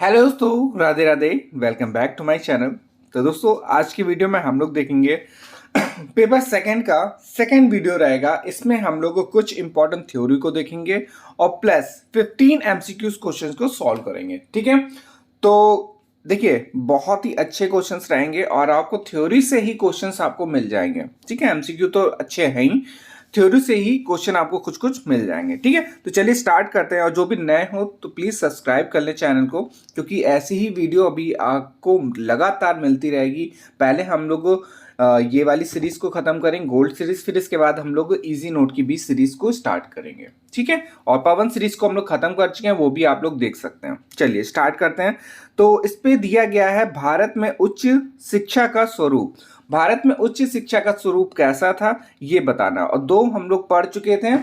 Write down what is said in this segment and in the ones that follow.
Hello दोस्तों, Radhe Radhe. Welcome back to my channel. तो दोस्तों, आज की वीडियो में हम लोग देखेंगे पेपर सेकंड का सेकंड वीडियो रहेगा। इसमें हम लोग कुछ इंपॉर्टेंट थ्योरी को देखेंगे और प्लस 15 एमसीक्यूज क्वेश्चंस को सॉल्व करेंगे। ठीक है, तो देखिए, बहुत ही अच्छे क्वेश्चंस रहेंगे और आपको थ्योरी से ही क्वेश्चंस आपको मिल जाएंगे। ठीक है, एमसीक्यू तो अच्छे हैं ही, थ्योरी से ही क्वेश्चन आपको कुछ कुछ मिल जाएंगे। ठीक है, तो चलिए स्टार्ट करते हैं। और जो भी नए हो तो प्लीज सब्सक्राइब कर ले चैनल को, क्योंकि ऐसी ही वीडियो अभी आपको लगातार मिलती रहेगी। पहले हम लोग ये वाली सीरीज को खत्म करेंगे, गोल्ड सीरीज, फिर इसके बाद हम लोग इजी नोट की भी सीरीज को स्टार्ट करेंगे। ठीक है, और पवन सीरीज को हम लोग खत्म कर चुके हैं, वो भी आप लोग देख सकते हैं। चलिए स्टार्ट करते हैं। तो इस पे दिया गया है भारत में उच्च शिक्षा का स्वरूप। भारत में उच्च शिक्षा का स्वरूप कैसा था ये बताना। और दो हम लोग पढ़ चुके थे,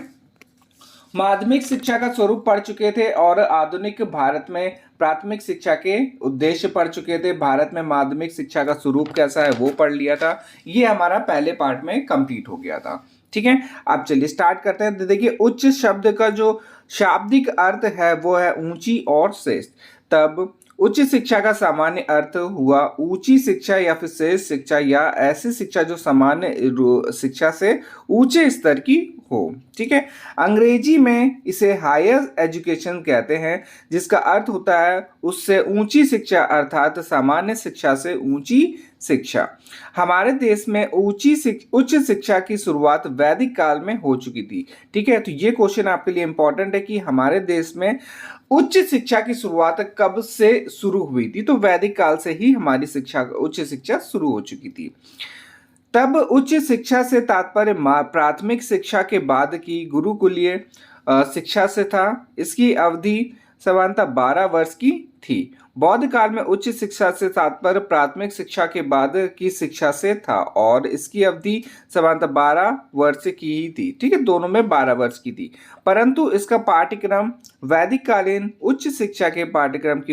माध्यमिक शिक्षा का स्वरूप पढ़ चुके थे और आधुनिक भारत में प्राथमिक शिक्षा के उद्देश्य पढ़ चुके थे। भारत में माध्यमिक शिक्षा का स्वरूप कैसा है वो पढ़ लिया था। ये हमारा पहले पार्ट में कंप्लीट हो गया था। ठीक है, अब चलिए स्टार्ट करते हैं। तो देखिए, उच्च शब्द का जो शाब्दिक अर्थ है वो है ऊंची और श्रेष्ठ। तब उच्च शिक्षा का सामान्य अर्थ हुआ ऊंची शिक्षा या फिर श्रेष्ठ शिक्षा, या ऐसी शिक्षा जो सामान्य शिक्षा से ऊंचे स्तर की हो। ठीक है, अंग्रेजी में इसे हायर एजुकेशन कहते हैं, जिसका अर्थ होता है उससे ऊंची शिक्षा, अर्थात सामान्य शिक्षा से ऊंची शिक्षा। हमारे देश में उच्च शिक्षा की शुरुआत वैदिक काल में हो चुकी थी। ठीक है, तो ये क्वेश्चन आपके लिए इंपॉर्टेंट है कि हमारे देश में उच्च शिक्षा की शुरुआत कब से शुरू हुई थी। तो वैदिक काल से ही हमारी उच्च शिक्षा शुरू हो चुकी थी। तब उच्च शिक्षा से तात्पर्य प्राथमिक शिक्षा के बाद की गुरुकुलीय शिक्षा से था। इसकी अवधि सामान्यतः 12 वर्ष की थी। बौद्ध काल में उच्च शिक्षा से तात्पर्य प्राथमिक शिक्षा के बाद की शिक्षा से था और इसकी अवधि सामान्यतः 12 वर्ष की ही थी। ठीक है, दोनों में 12 वर्ष की थी, परंतु इसका पाठ्यक्रम वैदिक कालीन उच्च शिक्षा के पाठ्यक्रम की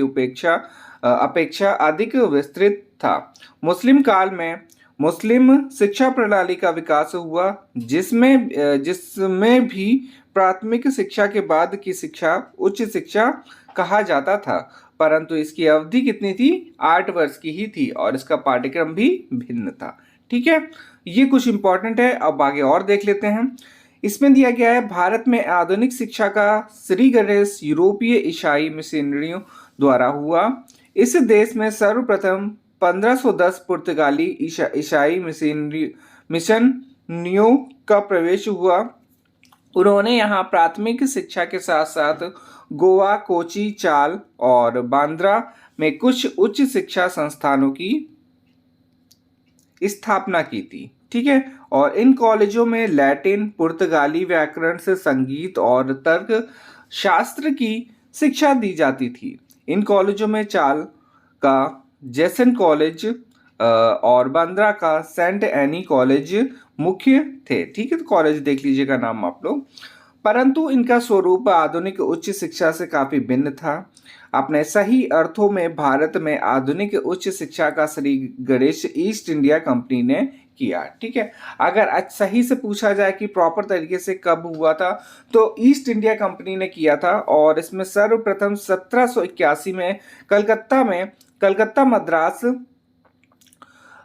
अपेक्षा अधिक विस्तृत था। मुस्लिम काल में मुस्लिम शिक्षा प्रणाली का विकास हुआ, जिसमें भी प्राथमिक शिक्षा के बाद की शिक्षा उच्च शिक्षा कहा जाता था, परंतु इसकी अवधि कितनी थी? 8 वर्ष की ही थी और इसका पाठ्यक्रम भी भिन्न था। ठीक है, ये कुछ इंपॉर्टेंट है। अब आगे और देख लेते हैं। इसमें दिया गया है भारत में आधुनिक शिक्षा का श्री गणेश यूरोपीय ईसाई मिशनरियों द्वारा हुआ। इस देश में सर्वप्रथम 1510 पुर्तगाली ईसाई मिशनरियों का प्रवेश हुआ। उन्होंने यहाँ प्राथमिक शिक्षा के साथ साथ गोवा, कोची, चाल और बांद्रा में कुछ उच्च शिक्षा संस्थानों की स्थापना की थी। ठीक है, और इन कॉलेजों में लैटिन, पुर्तगाली व्याकरण से संगीत और तर्क शास्त्र की शिक्षा दी जाती थी। इन कॉलेजों में चाल का जेसन कॉलेज और बांद्रा का सेंट एनी कॉलेज मुख्य थे। ठीक है, तो कॉलेज देख लीजिएगा नाम आप लोग। परंतु इनका स्वरूप आधुनिक उच्च शिक्षा से काफी भिन्न था। अपने सही अर्थों में भारत में आधुनिक उच्च शिक्षा का Shri Ganesh east India company ने किया। ठीक है, अगर सही से पूछा जाए कि प्रॉपर तरीके से कब हुआ था, तो ईस्ट इंडिया कंपनी ने किया था और इसमें सर्वप्रथम 1781 में कलकत्ता मद्रास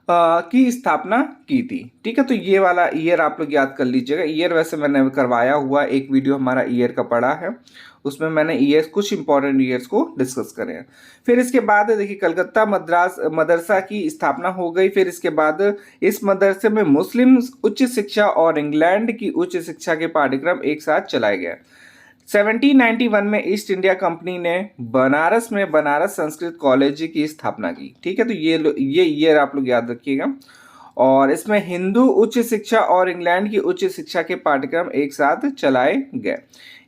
की स्थापना की थी। ठीक है, तो ये वाला ईयर आप लोग याद कर लीजिएगा। ईयर वैसे मैंने करवाया हुआ एक वीडियो हमारा ईयर का पड़ा है, उसमें मैंने ईयर्स, कुछ इंपॉर्टेंट ईयर्स को डिस्कस करे हैं। फिर इसके बाद देखिए, कलकत्ता मदरसा की स्थापना हो गई। फिर इसके बाद इस मदरसे में मुस्लिम उच्च शिक्षा और इंग्लैंड की उच्च शिक्षा के पाठ्यक्रम एक साथ चलाए गए। 1791 में ईस्ट इंडिया कंपनी ने बनारस में बनारस संस्कृत कॉलेज की स्थापना की। ठीक है, तो ये ईयर आप लोग याद रखिएगा। और इसमें हिंदू उच्च शिक्षा और इंग्लैंड की उच्च शिक्षा के पाठ्यक्रम एक साथ चलाए गए।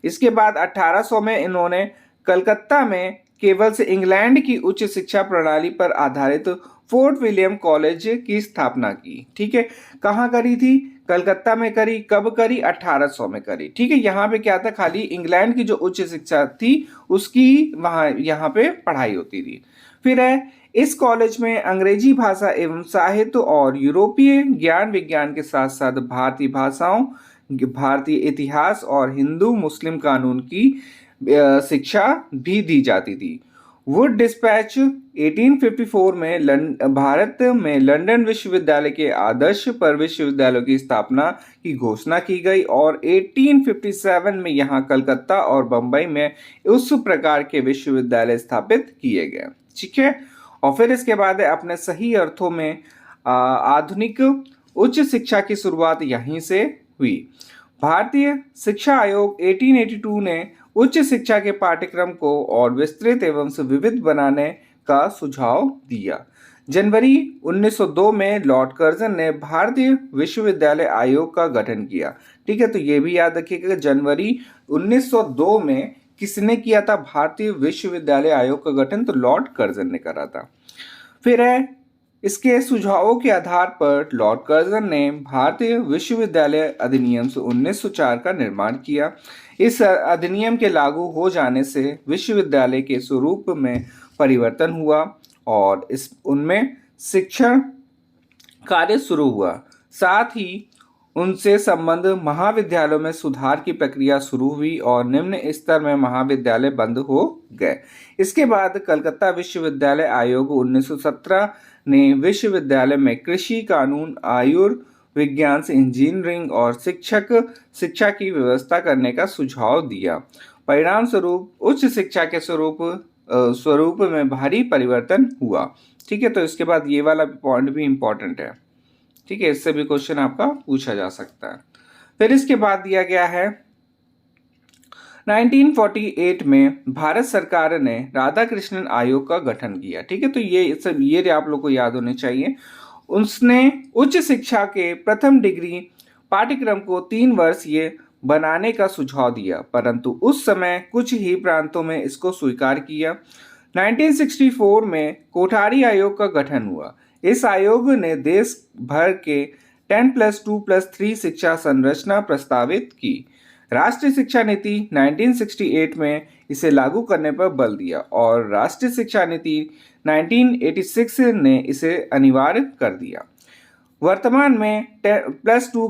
इसके बाद 1800 में इन्होंने कलकत्ता में केवल से इंग्लैंड की उच्च शिक्षा प्रणाली पर आधारित फोर्ट विलियम कॉलेज की स्थापना की। ठीक है, कहाँ करी थी? कलकत्ता में करी। कब करी? 1800 में करी। ठीक है, यहाँ पे क्या था, खाली इंग्लैंड की जो उच्च शिक्षा थी उसकी यहाँ पे पढ़ाई होती थी। फिर है, इस कॉलेज में अंग्रेजी भाषा एवं साहित्य और यूरोपीय ज्ञान विज्ञान के साथ साथ भारतीय भाषाओं, भारतीय इतिहास और हिंदू मुस्लिम कानून की शिक्षा भी दी जाती थी। वुड डिस्पैच 1854 में भारत में लंदन विश्वविद्यालय के आदर्श पर विश्वविद्यालयों की स्थापना की घोषणा की गई और 1857 में यहाँ कलकत्ता और बंबई में उस प्रकार के विश्वविद्यालय स्थापित किए गए। ठीक है, और फिर इसके बाद अपने सही अर्थों में आधुनिक उच्च शिक्षा की शुरुआत यहीं से हुई। भारतीय शिक्षा आयोग 1882 ने उच्च शिक्षा के पाठ्यक्रम को और विस्तृत एवं विविध बनाने का सुझाव दिया। जनवरी 1902 में लॉर्ड कर्जन ने भारतीय विश्वविद्यालय आयोग का गठन किया। ठीक है, तो ये भी याद रखिएगा, जनवरी 1902 में किसने किया था भारतीय विश्वविद्यालय आयोग का गठन? तो लॉर्ड कर्जन ने करा था। फिर है इसके सुझावों के आधार पर लॉर्ड कर्जन ने भारतीय विश्वविद्यालय अधिनियम 1904 का निर्माण किया। इस अधिनियम के लागू हो जाने से विश्वविद्यालय के स्वरूप में परिवर्तन हुआ और उनमें शिक्षण कार्य शुरू हुआ। साथ ही उनसे संबंध महाविद्यालयों में सुधार की प्रक्रिया शुरू हुई और निम्न स्तर में महाविद्यालय बंद हो गए। इसके बाद कलकत्ता विश्वविद्यालय आयोग 1917 ने विश्वविद्यालय में कृषि, कानून, आयुर्विज्ञान, इंजीनियरिंग और शिक्षा की व्यवस्था करने का सुझाव दिया। परिणाम स्वरूप उच्च शिक्षा के स्वरूप में भारी परिवर्तन हुआ। ठीक है, तो इसके बाद ये वाला पॉइंट भी इंपॉर्टेंट है। ठीक है, इससे भी क्वेश्चन आपका पूछा जा सकता है। फिर इसके बाद दिया गया है 1948 में भारत सरकार ने राधा कृष्णन आयोग का गठन किया। ठीक है, तो ये आप लोग को याद होने चाहिए। उसने उच्च शिक्षा के प्रथम डिग्री पाठ्यक्रम को 3 वर्षीय बनाने का सुझाव दिया, परंतु उस समय कुछ ही प्रांतों में इसको स्वीकार किया। 1964 में कोठारी आयोग का गठन हुआ। इस आयोग ने देश भर के 10+2+3 शिक्षा संरचना प्रस्तावित की। राष्ट्रीय शिक्षा नीति 1968 में इसे लागू करने पर बल दिया और राष्ट्रीय शिक्षा नीति 1986 ने इसे अनिवार्य कर दिया। वर्तमान में +2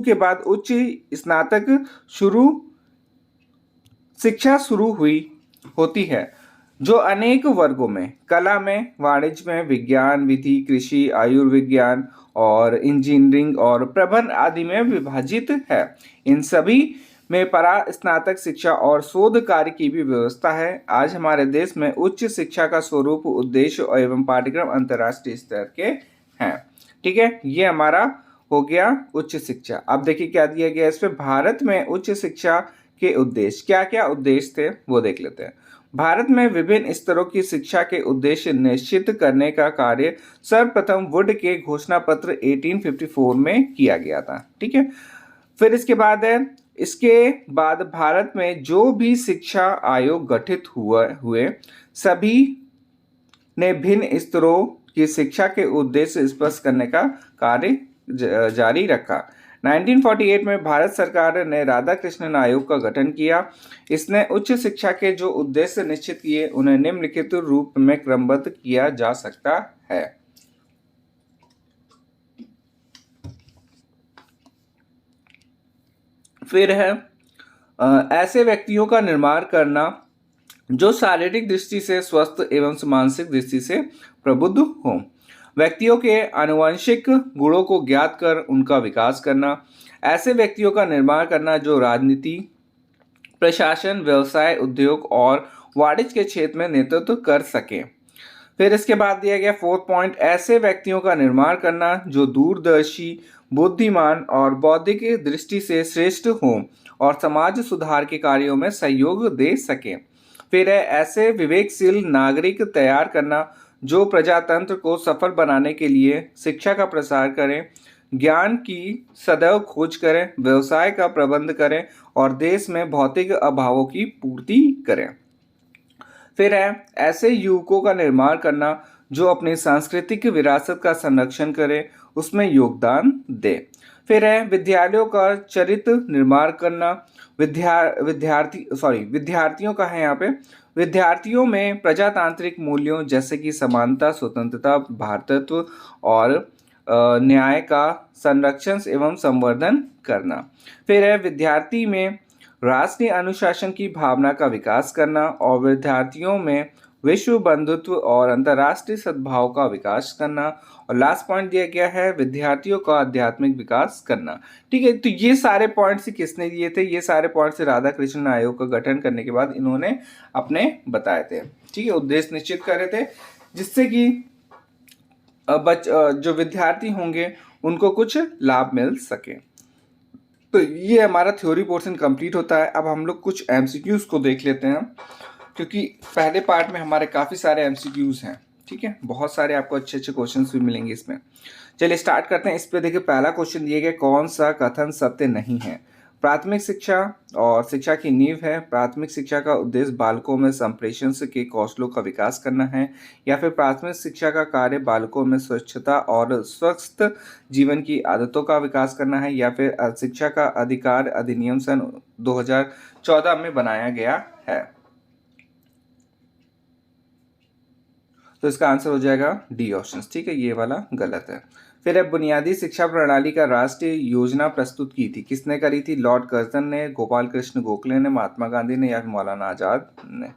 के बाद उच्च स्नातक शिक्षा शुरू होती है, जो अनेक वर्गों में कला में, वाणिज्य में, विज्ञान, विधि, कृषि, आयुर्विज्ञान और इंजीनियरिंग और प्रबंधन आदि में विभाजित है। इन सभी में परा स्नातक शिक्षा और शोध कार्य की भी व्यवस्था है। आज हमारे देश में उच्च शिक्षा का स्वरूप, उद्देश्य एवं पाठ्यक्रम अंतर्राष्ट्रीय स्तर के हैं। ठीक है, ये हमारा हो गया उच्च शिक्षा। अब देखिए क्या दिया गया इस पे, भारत में उच्च शिक्षा के उद्देश्य, क्या क्या उद्देश्य थे वो देख लेते हैं। भारत में विभिन्न स्तरों की शिक्षा के उद्देश्य निश्चित करने का कार्य सर्वप्रथम वुड के घोषणा पत्र 1854 में किया गया था। ठीक है, फिर इसके बाद भारत में जो भी शिक्षा आयोग गठित हुए सभी ने भिन्न स्तरों की शिक्षा के उद्देश्य स्पष्ट करने का कार्य जारी रखा। 1948 में भारत सरकार ने राधा कृष्णन आयोग का गठन किया। इसने उच्च शिक्षा के जो उद्देश्य निश्चित किए उन्हें निम्नलिखित रूप में क्रमबद्ध किया जा सकता है। फिर है ऐसे व्यक्तियों का निर्माण करना जो शारीरिक दृष्टि से स्वस्थ एवं मानसिक दृष्टि से प्रबुद्ध हों। व्यक्तियों के आनुवंशिक गुणों को ज्ञात कर उनका विकास करना। ऐसे व्यक्तियों का निर्माण करना जो राजनीति, प्रशासन, व्यवसाय, उद्योग और वाणिज्य के क्षेत्र में नेतृत्व कर सकें। फिर इसके बाद दिया गया 4th पॉइंट, ऐसे व्यक्तियों का निर्माण करना जो दूरदर्शी, बुद्धिमान और बौद्धिक दृष्टि से श्रेष्ठ हों और समाज सुधार के कार्यों में सहयोग दे सकें। फिर है ऐसे विवेकशील नागरिक तैयार करना जो प्रजातंत्र को सफल बनाने के लिए शिक्षा का प्रसार करें, ज्ञान की सदैव खोज करें, व्यवसाय का प्रबंध करें और देश में भौतिक अभावों की पूर्ति करें। फिर है ऐसे युवकों का निर्माण करना जो अपनी सांस्कृतिक विरासत का संरक्षण करें, उसमें योगदान दें। फिर है विद्यालयों का चरित्र निर्माण करना। विद्यार्थियों का है यहाँ पे, विद्यार्थियों में प्रजातांत्रिक मूल्यों जैसे कि समानता, स्वतंत्रता, भ्रातृत्व और न्याय का संरक्षण एवं संवर्धन करना। फिर है विद्यार्थी में राष्ट्रीय अनुशासन की भावना का विकास करना और विद्यार्थियों में विश्व बंधुत्व और अंतर्राष्ट्रीय सद्भाव का विकास करना। और लास्ट पॉइंट दिया गया है विद्यार्थियों का आध्यात्मिक विकास करना। ठीक है, तो ये सारे पॉइंट्स किसने दिए थे? ये सारे पॉइंट्स राधा कृष्णन आयोग का गठन करने के बाद इन्होंने अपने बताए थे। ठीक है, उद्देश्य निश्चित करे थे जिससे कि जो विद्यार्थी होंगे उनको कुछ लाभ मिल सके। तो ये हमारा थ्योरी पोर्शन कंप्लीट होता है। अब हम लोग कुछ एमसीक्यूज को देख लेते हैं, क्योंकि पहले पार्ट में हमारे काफ़ी सारे एमसीक्यूज हैं। ठीक है, बहुत सारे आपको अच्छे अच्छे क्वेश्चंस भी मिलेंगे इसमें। चलिए स्टार्ट करते हैं। इस पे देखिए पहला क्वेश्चन दिया गया, कौन सा कथन सत्य नहीं है? प्राथमिक शिक्षा और शिक्षा की नींव है। प्राथमिक शिक्षा का उद्देश्य बालकों में संप्रेषण के कौशलों का विकास करना है। या फिर प्राथमिक शिक्षा का कार्य बालकों में स्वच्छता और स्वस्थ जीवन की आदतों का विकास करना है। या फिर शिक्षा का अधिकार अधिनियम सन 2014 में बनाया गया है। तो इसका आंसर हो जाएगा डी ऑप्शन। ठीक है, ये वाला गलत है। फिर अब बुनियादी शिक्षा प्रणाली का राष्ट्रीय योजना प्रस्तुत की थी, किसने करी थी? लॉर्ड कर्जन ने, गोपाल कृष्ण गोखले ने, महात्मा गांधी ने, या मौलाना आजाद ने?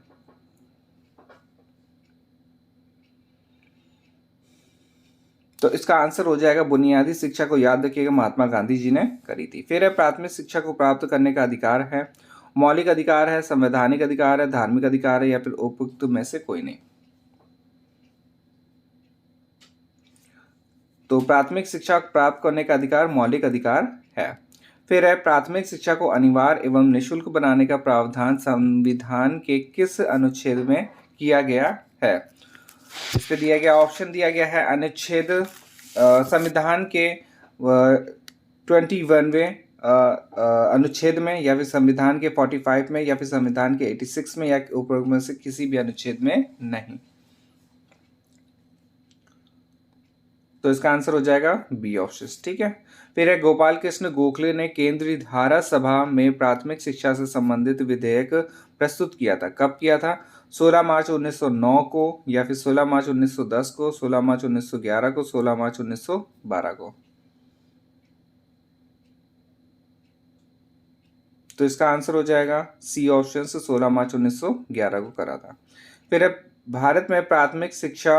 तो इसका आंसर हो जाएगा बुनियादी शिक्षा को याद रखिएगा, महात्मा गांधी जी ने करी थी। फिर है प्राथमिक शिक्षा को प्राप्त करने का अधिकार है, मौलिक अधिकार है, संवैधानिक अधिकार है, धार्मिक अधिकार है, या फिर उपयुक्त में से कोई नहीं? तो प्राथमिक शिक्षा प्राप्त करने का अधिकार मौलिक अधिकार है। फिर है प्राथमिक शिक्षा को अनिवार्य एवं निःशुल्क बनाने का प्रावधान संविधान के किस अनुच्छेद में किया गया है? इस पे दिया गया ऑप्शन दिया गया है अनुच्छेद संविधान के 21वें अनुच्छेद में, या फिर संविधान के 45 में, या फिर संविधान के 86 में, या ऊपर में से किसी भी अनुच्छेद में नहीं। तो इसका आंसर हो जाएगा बी ऑप्शन। ठीक है, फिर है गोपाल कृष्ण गोखले ने केंद्रीय धारा सभा में प्राथमिक शिक्षा से संबंधित विधेयक प्रस्तुत किया था, कब किया था? 16 मार्च 1909 को, या फिर 16 मार्च 1910 को, 16 मार्च 1911 को, 16 मार्च 1912 को? तो इसका आंसर हो जाएगा सी ऑप्शन से 16 मार्च 1911 को करा था। फिर अब भारत में प्राथमिक शिक्षा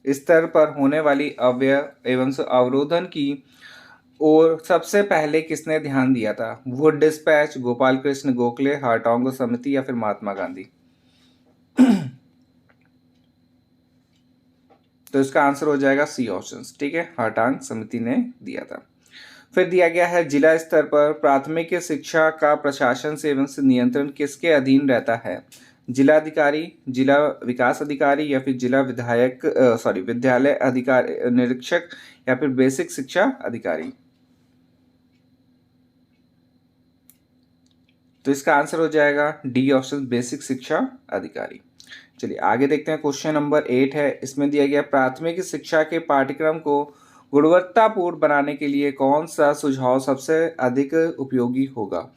स्तर पर होने वाली अव्यय एवं अवरोधन की और सबसे पहले किसने ध्यान दिया था? वुड डिस्पैच, गोपाल कृष्ण गोखले, हार्टोंग समिति, या फिर महात्मा गांधी? तो इसका आंसर हो जाएगा सी ऑप्शन। ठीक है, हार्टोंग समिति ने दिया था। फिर दिया गया है जिला स्तर पर प्राथमिक शिक्षा का प्रशासन से एवं नियंत्रण किसके अधीन रहता है? जिलाधिकारी, जिला विकास अधिकारी, या फिर जिला विद्यालय अधिकारी निरीक्षक, या फिर बेसिक शिक्षा अधिकारी? तो इसका आंसर हो जाएगा डी ऑप्शन, बेसिक शिक्षा अधिकारी। चलिए आगे देखते हैं। क्वेश्चन नंबर 8 है, इसमें दिया गया प्राथमिक शिक्षा के पाठ्यक्रम को गुणवत्तापूर्ण बनाने के लिए कौन सा सुझाव सबसे अधिक उपयोगी होगा?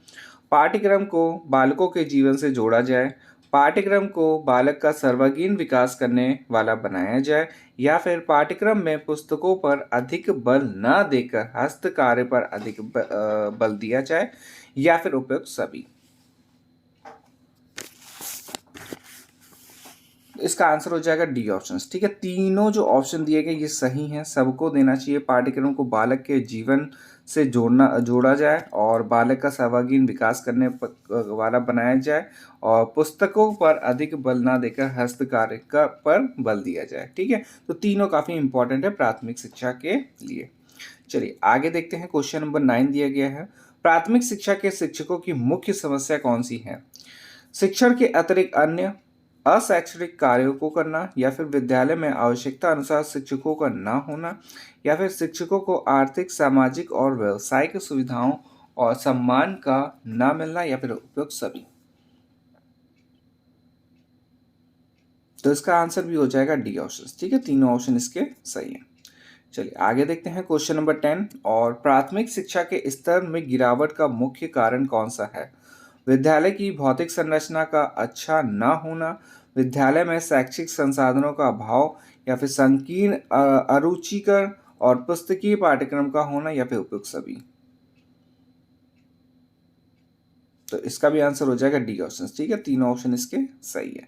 पाठ्यक्रम को बालकों के जीवन से जोड़ा जाए, पाठ्यक्रम को बालक का सर्वांगीण विकास करने वाला बनाया जाए, या फिर पाठ्यक्रम में पुस्तकों पर अधिक बल न देकर हस्तकार्य पर अधिक बल दिया जाए, या फिर उपयुक्त सभी? इसका आंसर हो जाएगा डी ऑप्शन। ठीक है, तीनों जो ऑप्शन दिए गए ये सही हैं, सबको देना चाहिए। पाठ्यक्रम को बालक के जीवन से जोड़ा जाए और बालक का सर्वांगीण विकास करने वाला बनाया जाए, और पुस्तकों पर अधिक बल ना देकर हस्तकार्य का पर बल दिया जाए। ठीक है, तो तीनों काफ़ी इंपॉर्टेंट है प्राथमिक शिक्षा के लिए। चलिए आगे देखते हैं। क्वेश्चन नंबर 9 दिया गया है, प्राथमिक शिक्षा के शिक्षकों की मुख्य समस्या कौन सी है? शिक्षण के अतिरिक्त अन्य अशैक्षणिक कार्यों को करना, या फिर विद्यालय में आवश्यकता अनुसार शिक्षकों का न होना, या फिर शिक्षकों को आर्थिक, सामाजिक और व्यवसायिक सुविधाओं और सम्मान का न मिलना, या फिर उपयुक्त सभी? तो इसका आंसर भी हो जाएगा डी ऑप्शन। ठीक है, तीनों ऑप्शन इसके सही हैं। चलिए आगे देखते हैं। क्वेश्चन नंबर 10, और प्राथमिक शिक्षा के स्तर में गिरावट का मुख्य कारण कौन सा है? विद्यालय की भौतिक संरचना का अच्छा न होना, विद्यालय में शैक्षिक संसाधनों का अभाव, या फिर संकीर्ण अरुचिकर और पुस्तकीय पाठ्यक्रम का होना, या फिर उपयुक्त सभी? तो इसका भी आंसर हो जाएगा डी ऑप्शन। ठीक है, तीनों ऑप्शन इसके सही है।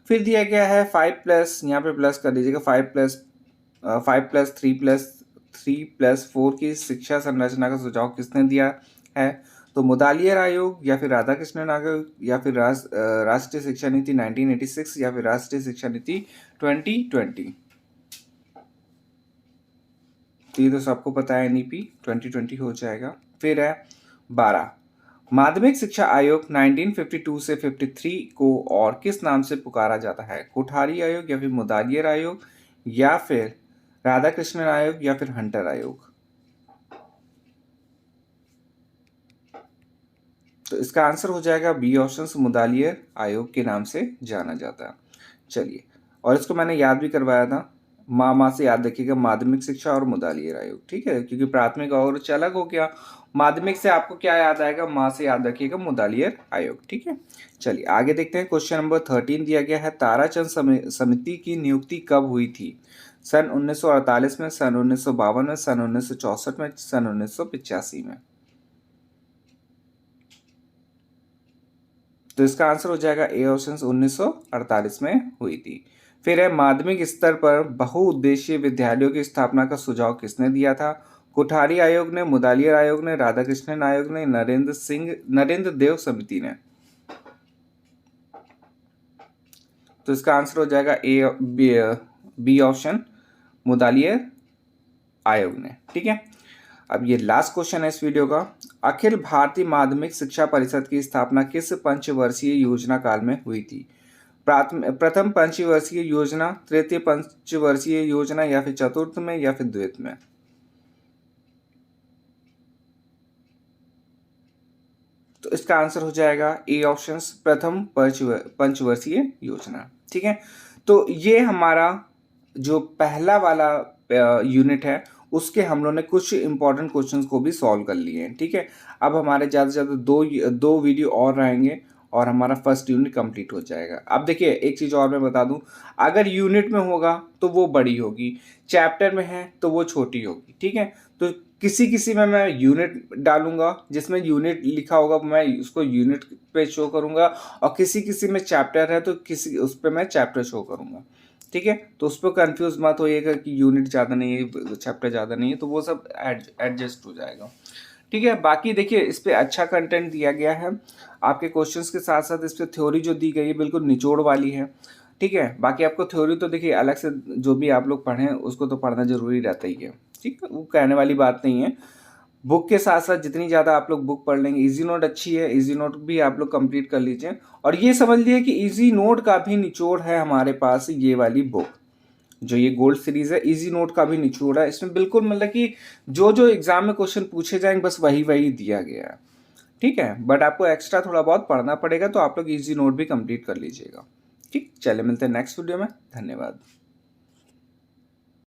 फिर दिया गया है 5+ यहाँ पे प्लस कर दीजिएगा, 5+3+4 की शिक्षा संरचना का सुझाव किसने दिया है? तो मुदालियर आयोग या फिर राधाकृष्णन आयोग या फिर राष्ट्रीय शिक्षा नीति 1986 या फिर राष्ट्रीय शिक्षा नीति 2020। तो ये तो सबको पता है, NEP 2020 हो जाएगा। फिर है 12, माध्यमिक शिक्षा आयोग 1952 से 53 को और किस नाम से पुकारा जाता है? कोठारी आयोग या फिर मुदालियर आयोग या फिर राधाकृष्णन आयोग या फिर हंटर आयोग। तो इसका आंसर हो जाएगा बी ऑप्शन, मुदालियर आयोग के नाम से जाना जाता है। चलिए, और इसको मैंने याद भी करवाया था, माँ से याद रखिएगा, माध्यमिक शिक्षा और मुदालियर आयोग। ठीक है, क्योंकि प्राथमिक और उच्च अलग हो गया, माध्यमिक से आपको क्या याद आएगा, माँ से याद रखिएगा मुदालियर आयोग। ठीक है, चलिए आगे देखते हैं। क्वेश्चन नंबर 13 दिया गया है, ताराचंद समिति की नियुक्ति कब हुई थी? सन 1948 में, सन 1952 में, सन 1964 में, सन 1985 में। तो इसका आंसर हो जाएगा ए ऑप्शन, 1948 में हुई थी। फिर है, माध्यमिक स्तर पर बहुउद्देशीय विद्यालयों की स्थापना का सुझाव किसने दिया था? कोठारी आयोग ने, मुदालियर आयोग ने, राधाकृष्णन आयोग ने, नरेंद्र देव समिति ने। तो इसका आंसर हो जाएगा बी ऑप्शन, मुदालियर आयोग ने। ठीक है, अब ये लास्ट क्वेश्चन है इस वीडियो का। अखिल भारतीय माध्यमिक शिक्षा परिषद की स्थापना किस पंचवर्षीय योजना काल में हुई थी? प्रथम पंचवर्षीय योजना, तृतीय पंचवर्षीय योजना या फिर चतुर्थ में या फिर द्वितीय में? तो इसका आंसर हो जाएगा ए ऑप्शन, प्रथम पंचवर्षीय योजना। ठीक है, तो ये हमारा जो पहला वाला यूनिट है उसके हम लोगों ने कुछ इंपॉर्टेंट क्वेश्चंस को भी सॉल्व कर लिए हैं। ठीक है, अब हमारे ज़्यादा से ज़्यादा दो वीडियो और रहेंगे और हमारा फर्स्ट यूनिट कंप्लीट हो जाएगा। अब देखिए, एक चीज़ और मैं बता दूं, अगर यूनिट में होगा तो वो बड़ी होगी, चैप्टर में है तो वो छोटी होगी। ठीक है, तो किसी किसी में मैं यूनिट डालूंगा, जिसमें यूनिट लिखा होगा मैं उसको यूनिट पे शो करूंगा, और किसी किसी में चैप्टर है तो किसी उस पर मैं चैप्टर शो करूंगा। ठीक है, तो उस पर कंफ्यूज मत होइएगा कि यूनिट ज़्यादा नहीं है, चैप्टर ज़्यादा नहीं है, तो वो सब एडजस्ट हो जाएगा। ठीक है, बाकी देखिए इस पर अच्छा कंटेंट दिया गया है, आपके क्वेश्चंस के साथ साथ इस पर थ्योरी जो दी गई है बिल्कुल निचोड़ वाली है। ठीक है, बाकी आपको थ्योरी तो देखिए अलग से जो भी आप लोग पढ़ें उसको तो पढ़ना जरूरी रहता ही है। ठीक है, वो कहने वाली बात नहीं है। बुक के साथ साथ जितनी ज़्यादा आप लोग बुक पढ़ लेंगे, इजी नोट अच्छी है, इजी नोट भी आप लोग कंप्लीट कर लीजिए। और ये समझ लिए कि इजी नोट का भी निचोड़ है हमारे पास, ये वाली बुक जो ये गोल्ड सीरीज है, इजी नोट का भी निचोड़ है। इसमें बिल्कुल मतलब कि जो जो एग्जाम में क्वेश्चन पूछे जाएंगे बस वही वही दिया गया है। ठीक है, बट आपको एक्स्ट्रा थोड़ा बहुत पढ़ना पड़ेगा, तो आप लोग इजी नोट भी कंप्लीट कर लीजिएगा। ठीक, चले मिलते हैं नेक्स्ट वीडियो में, धन्यवाद।